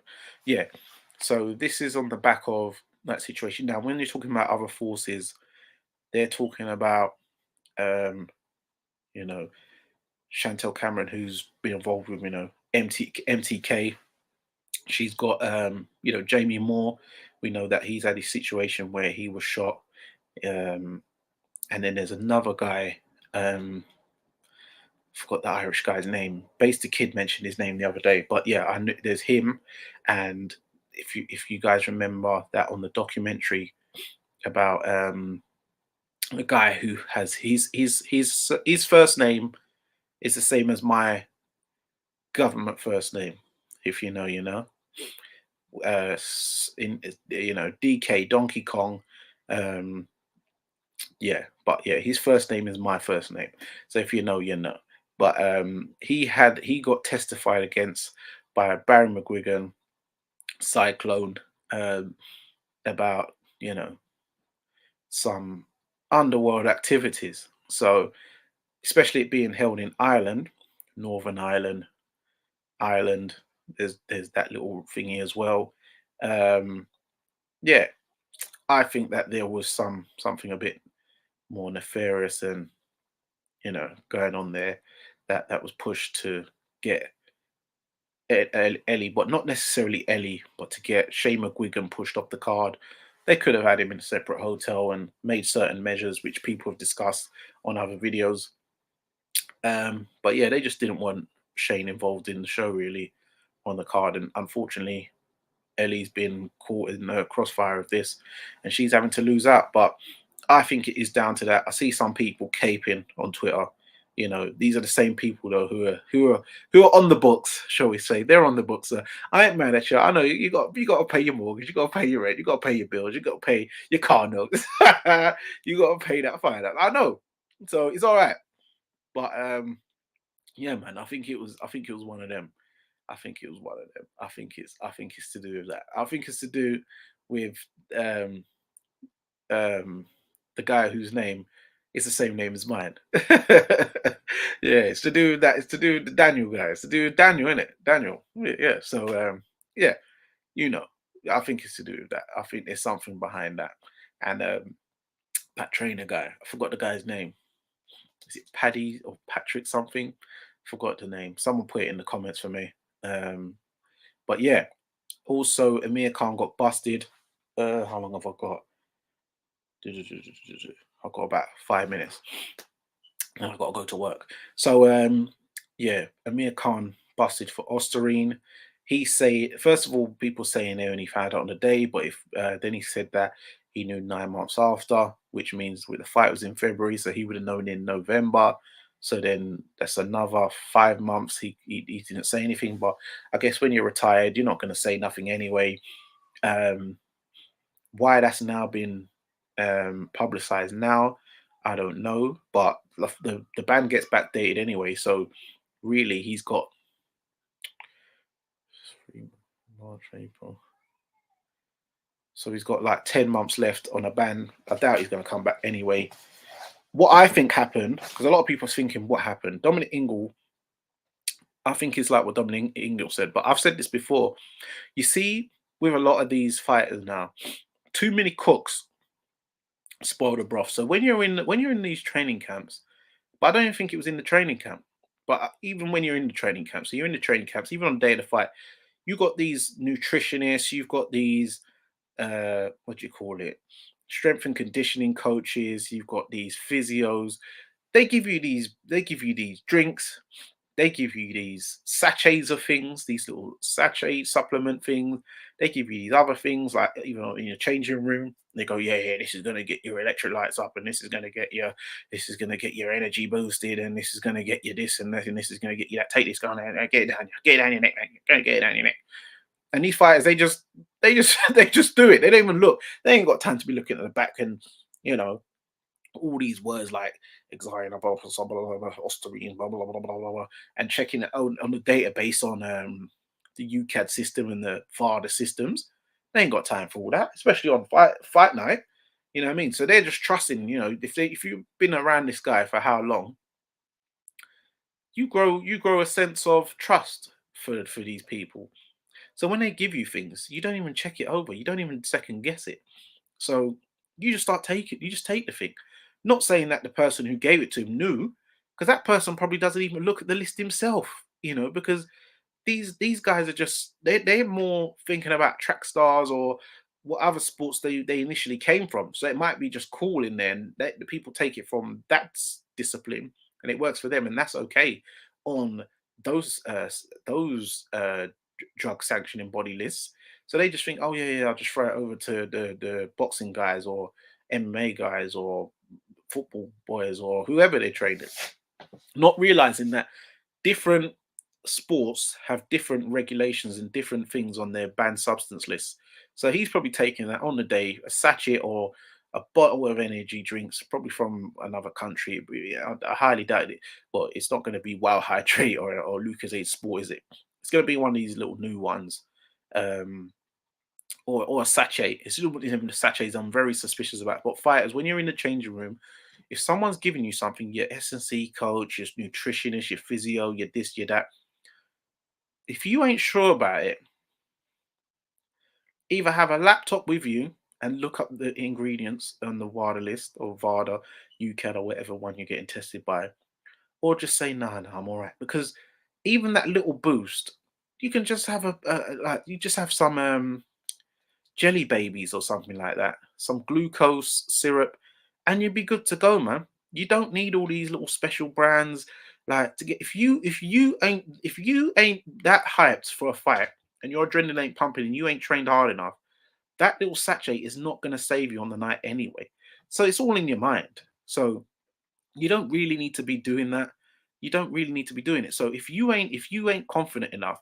[SPEAKER 1] Yeah. So this is on the back of that situation. Now, when you're talking about other forces, they're talking about you know, Chantel Cameron, who's been involved with, MTK. She's got Jamie Moore. We know that he's had a situation where he was shot. Um, and then there's another guy, forgot the Irish guy's name. Base the Kid mentioned his name the other day, but yeah, I knew there's him. And if you guys remember that on the documentary about a guy who has his first name is the same as my government first name. If you know, you know. In DK Donkey Kong. Um, yeah, but yeah, his first name is my first name. So if you know, you know. But he got testified against by Barry McGuigan, Cyclone, um, about some underworld activities. So especially it being held in Ireland, Northern Ireland, Ireland. There's that little thingy as well. Um, yeah, I think that there was something a bit more nefarious and going on there that was pushed to get Ellie, but not necessarily Ellie, but to get Shane McGuigan pushed off the card They could have had him in a separate hotel and made certain measures, which people have discussed on other videos. But yeah, they just didn't want Shane involved in the show really on the card, and unfortunately, Ellie's been caught in the crossfire of this, and she's having to lose out. But I think it is down to that. I see some people caping on Twitter. You know, these are the same people though who are on the books, shall we say? They're on the books. I ain't mad at you. I know you got to pay your mortgage, you got to pay your rent, you got to pay your bills, you got to pay your car notes, you got to pay that finance. I know, so it's all right. But yeah, man, I think it was one of them. I think it was one of them. I think it's to do with that. I think it's to do with um um the guy whose name is the same name as mine. Yeah, it's to do with that. It's to do with the Daniel guy. It's to do with Daniel, isn't it? Daniel. Yeah. Yeah. So yeah, you know, I think it's to do with that. I think there's something behind that. And that trainer guy, I forgot the guy's name. Is it Paddy or Patrick something? Forgot the name. Someone put it in the comments for me. Um, but yeah, also Amir Khan got busted. How long have I got? I've got about 5 minutes, and I've got to go to work. So yeah, Amir Khan busted for Osterine. He say first of all, people saying they only found out on the day, but if then he said that he knew 9 months after, which means with the fight was in February, so he would have known in November. So then that's another 5 months. He didn't say anything, but I guess when you're retired, you're not going to say nothing anyway. Um, why that's now been publicized now, I don't know. But the ban gets backdated anyway, so really he's got March, April. So he's got like 10 months left on a ban. I doubt he's going to come back anyway. What I think happened, because a lot of people are thinking what happened. Dominic Ingle, I think it's like what Dominic Ingle said, but I've said this before. You see, with a lot of these fighters now, too many cooks spoil the broth. So when you're in these training camps, but I don't even think it was in the training camp. But even when you're in the training camp, so you're in the training camps, even on the day of the fight, you got these nutritionists, you've got these what do you call it? Strength and conditioning coaches, you've got these physios. They give you these drinks, they give you these sachets of things, these little sachet supplement things. They give you these other things, like even in your changing room. They go, yeah, yeah, this is gonna get your electrolytes up, and this is gonna get your energy boosted, and this is gonna get you this and that, and this is gonna get you that. Take this, go on, get it down your neck, man. Go get it down your neck. And these fighters, they just they just do it. They don't even look. They ain't got time to be looking at the back and you know all these words like Exarian, blah, blah, blah, blah, blah, Osterine, blah, blah, blah, blah, blah, blah, and checking it on the database on the UCAD system and the FADA systems. They ain't got time for all that, especially on fight night. You know what I mean? So they're just trusting. If you've been around this guy for how long, you grow a sense of trust for these people. So when they give you things, you don't even check it over. You don't even second guess it. So you just start taking, you just take the thing. Not saying that the person who gave it to him knew, because that person probably doesn't even look at the list himself, because these guys are just they're more thinking about track stars or what other sports they initially came from. So it might be just cool in there, and the people take it from that discipline, and it works for them, and that's okay on those drug sanctioning body lists. So they just think, oh yeah, yeah, I'll just throw it over to the boxing guys or MMA guys or football boys or whoever they train it, not realizing that different sports have different regulations and different things on their banned substance lists. So he's probably taking that on the day, a sachet or a bottle of energy drinks, probably from another country. I highly doubt it. Well, it's not going to be Wild Hydrate or Lucasade Sport, is it? It's going to be one of these little new ones. Um, or a sachet. It's still the sachets I'm very suspicious about. But fighters, when you're in the changing room, if someone's giving you something, your S&C coach, your nutritionist, your physio, your this, your that, if you ain't sure about it, either have a laptop with you and look up the ingredients on the WADA list or VADA, UCAD, or whatever one you're getting tested by, or just say, no, no, I'm all right. Because even that little boost, you can just have like you just have some jelly babies or something like that, some glucose syrup, and you'd be good to go, man. You don't need all these little special brands like to get if you ain't that hyped for a fight and your adrenaline ain't pumping and you ain't trained hard enough, that little sachet is not going to save you on the night anyway. So it's all in your mind. So you don't really need to be doing that. You don't really need to be doing it. So if you ain't confident enough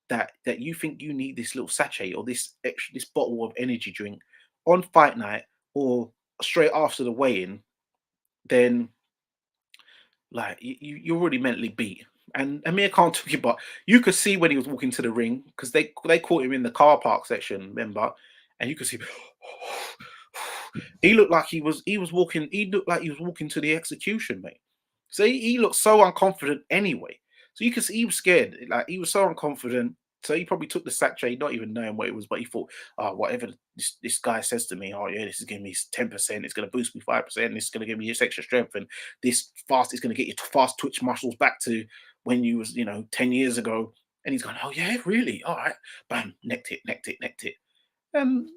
[SPEAKER 1] that you think you need this little sachet or this bottle of energy drink on fight night or straight after the weigh-in, then like you're already mentally beat. And Amir Khan took it, but you could see when he was walking to the ring because they caught him in the car park section, remember? And you could see he looked like he was walking. He looked like he was walking to the execution, mate. So he looked so unconfident anyway. So you could see he was scared. Like he was so unconfident. So he probably took the sachet, not even knowing what it was, but he thought, oh, whatever this guy says to me, oh yeah, this is giving me 10%, it's gonna boost me 5%, this is gonna give me this extra strength, and this fast is gonna get your fast twitch muscles back to when you was, 10 years ago. And he's gone, oh yeah, really? All right. Bam, necked it. And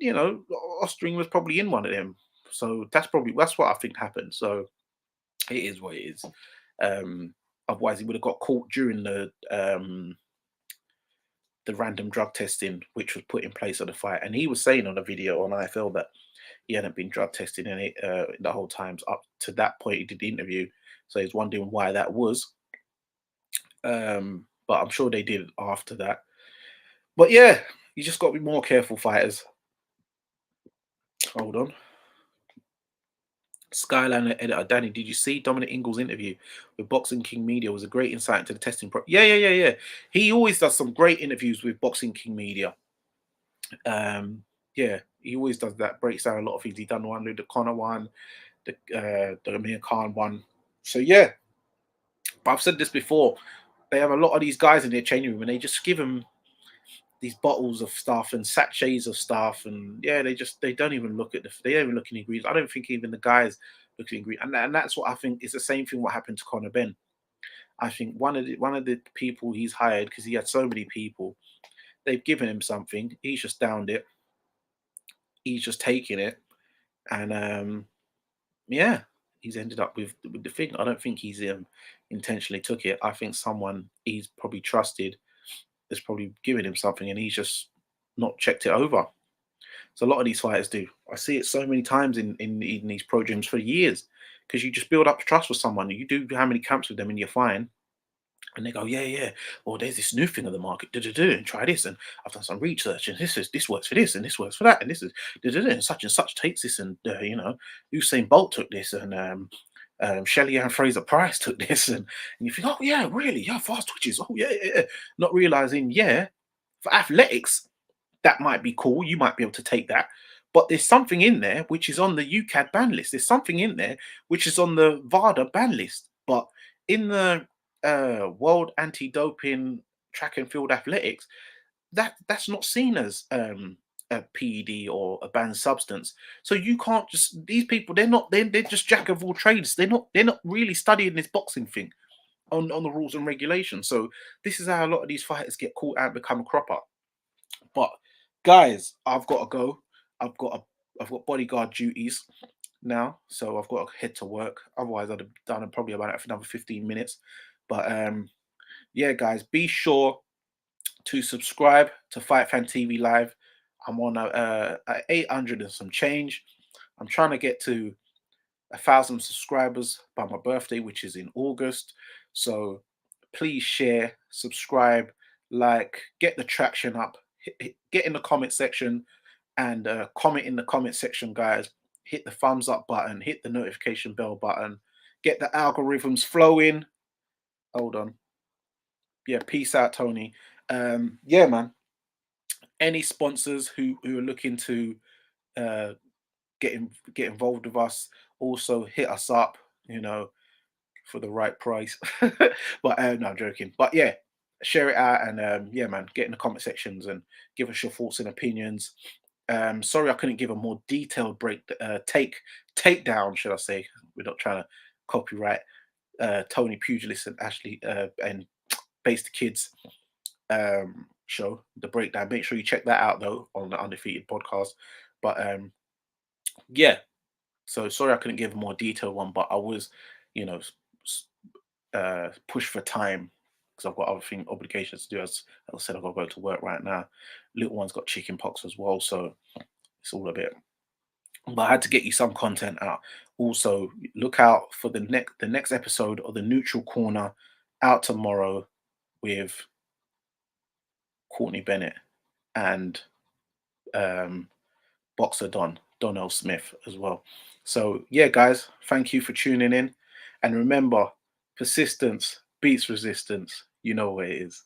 [SPEAKER 1] Ostring was probably in one of them. So that's what I think happened. So it is what it is. Otherwise, he would have got caught during the random drug testing, which was put in place on the fight. And he was saying on a video on IFL that he hadn't been drug tested in it the whole times up to that point he did the interview. So he's wondering why that was. But I'm sure they did after that. But yeah, you just got to be more careful, fighters. Hold on. Skyline editor Danny, did you see Dominic Ingles' interview with Boxing King Media? Was a great insight into the testing Yeah. He always does some great interviews with Boxing King Media. Yeah, he always does that. Breaks down a lot of things. He done one with the Connor one, the Amir Khan one. So yeah, but I've said this before. They have a lot of these guys in their changing room, and they just give them these bottles of stuff and sachets of stuff, and yeah, they don't even look at they don't even look at the ingredients. I don't think even the guys look at the ingredients, and that's what I think is the same thing what happened to Conor Ben. I think one of the people he's hired, because he had so many people, they've given him something, he's just downed it, he's just taken it, and yeah, he's ended up with the thing. I don't think he's intentionally took it. I think someone he's probably trusted has probably given him something, and he's just not checked it over. So a lot of these fighters do. I see it so many times in these pro gyms for years, because you just build up trust with someone. You do how many camps with them, and you're fine. And they go, yeah. Well, there's this new thing on the market. And try this, and I've done some research, and this works for this, and this works for that, and this is and such takes this, and Usain Bolt took this, and Shelly Ann Fraser Price took this, and you think, oh yeah, really, yeah, fast twitches, oh yeah. Not realizing, yeah, for athletics, that might be cool. You might be able to take that. But there's something in there which is on the UCAD ban list. There's something in there which is on the VADA ban list. But in the World Anti-Doping Track and Field Athletics, that's not seen as a PED or a banned substance. So you can't just these people. They're just jack of all trades. They're not really studying this boxing thing on the rules and regulations. So this is how a lot of these fighters get caught out and become a cropper. But guys, I've got to go. I've got bodyguard duties now, so I've got to head to work. Otherwise, I'd have done it probably about it for another 15 minutes. But yeah, guys, be sure to subscribe to Fight Fan TV Live. I'm on 800 and some change. I'm trying to get to 1,000 subscribers by my birthday, which is in August. So please share, subscribe, like, get the traction up. Get in the comment section and comment in the comment section, guys. Hit the thumbs up button, hit the notification bell button, get the algorithms flowing. Hold on. Yeah, peace out, Tony. Yeah, man. Any sponsors who are looking to uh, get involved with us, also hit us up. For the right price. But no, I'm joking. But yeah, share it out, and yeah, man, get in the comment sections and give us your thoughts and opinions. Sorry I couldn't give a more detailed takedown, should I say. We're not trying to copyright Tony Pugilist and Ashley and Base the Kids. show, the breakdown. Make sure you check that out though on the Undefeated podcast. But yeah, so sorry I couldn't give a more detailed one, but I was, you know, pushed for time because I've got other obligations to do. As I said, I've got to go to work right now. Little one's got chicken pox as well, so it's all a bit. But I had to get you some content out. Also, look out for the next episode of the Neutral Corner out tomorrow with Courtney Bennett and boxer Donnell Smith as well. So yeah, guys, thank you for tuning in, and remember, persistence beats resistance. You know where it is.